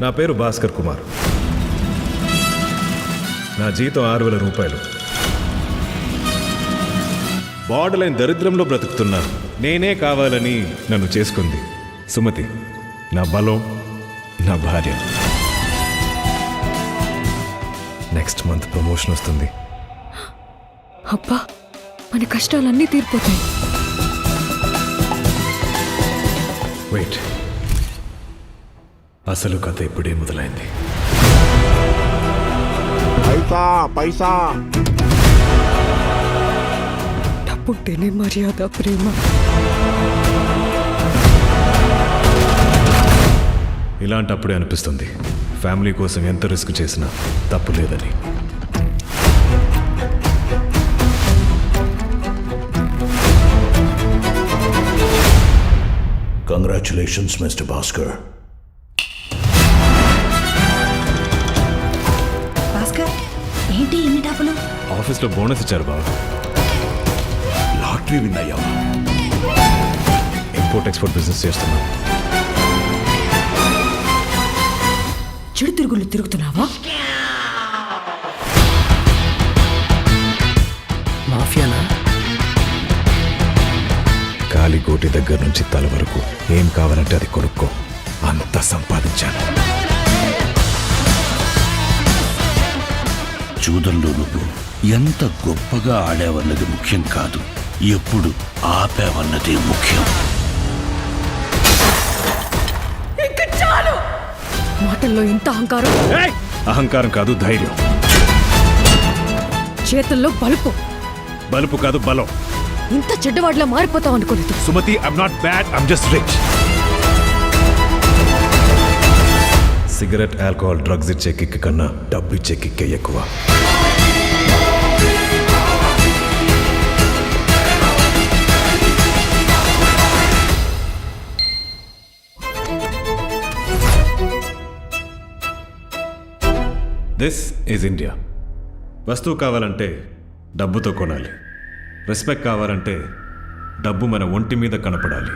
నా పేరు భాస్కర్ కుమార్. నా జీతం 6,000 రూపాయలు. బార్డర్ లైన్ దరిద్రంలో బ్రతుకుతున్నా నేనే కావాలని నన్ను చేసుకుంది సుమతి. నా బలం, నా భార్య. నెక్స్ట్ మంత్ ప్రమోషన్ వస్తుంది. అబ్బా, మన కష్టాలన్నీ తీరిపోతాయి. వెయిట్, అసలు కథ ఇప్పుడే మొదలైంది. పైసా పైసా. డబ్బుంటేనే మర్యాద, ప్రేమ. ఇలాంటప్పుడే అనిపిస్తుంది ఫ్యామిలీ కోసం ఎంత రిస్క్ చేసినా తప్పు లేదని. Congratulations mister Bhaskar. భాస్కర్, ఏంటి ఎన్ని డబ్బులు? ఆఫీస్లో బోనస్ ఇచ్చారు బాబు. లాటరీ విన్ అయ్యావా? ఇంపోర్ట్ ఎక్స్పోర్ట్ బిజినెస్ చేస్తున్నా. చెడు తిరుగుళ్ళు తిరుగుతున్నావా? మాఫియానా? కాలిగోటి దగ్గర నుంచి తల వరకు ఏం కావాలంటే అది కొనుక్కో. అంత సంపాదించాను. జూదంలో నువ్వు ఎంత గొప్పగా ఆడావన్నది ముఖ్యం కాదు, ఎప్పుడు ఆపావన్నదే ముఖ్యం. మాటల్లో ఇంత అహంకారం. అహంకారం కాదు, ధైర్యం. చేతుల్లో బలుపు. బలుపు కాదు, బలం. ఇంత చెడ్డవాడిలా మారిపోతావు అనుకోలేదు. Sumathi, I'm not bad, I'm just rich. Cigarette, alcohol, drugs ఇచ్చే కిక్ కన్నా డబ్బు ఇచ్చే కిక్కే ఎక్కువ. This is India. వస్తువు కావాలంటే డబ్బుతో కొనాలి. రెస్పెక్ట్ కావాలంటే డబ్బు మన ఒంటి మీద కనపడాలి.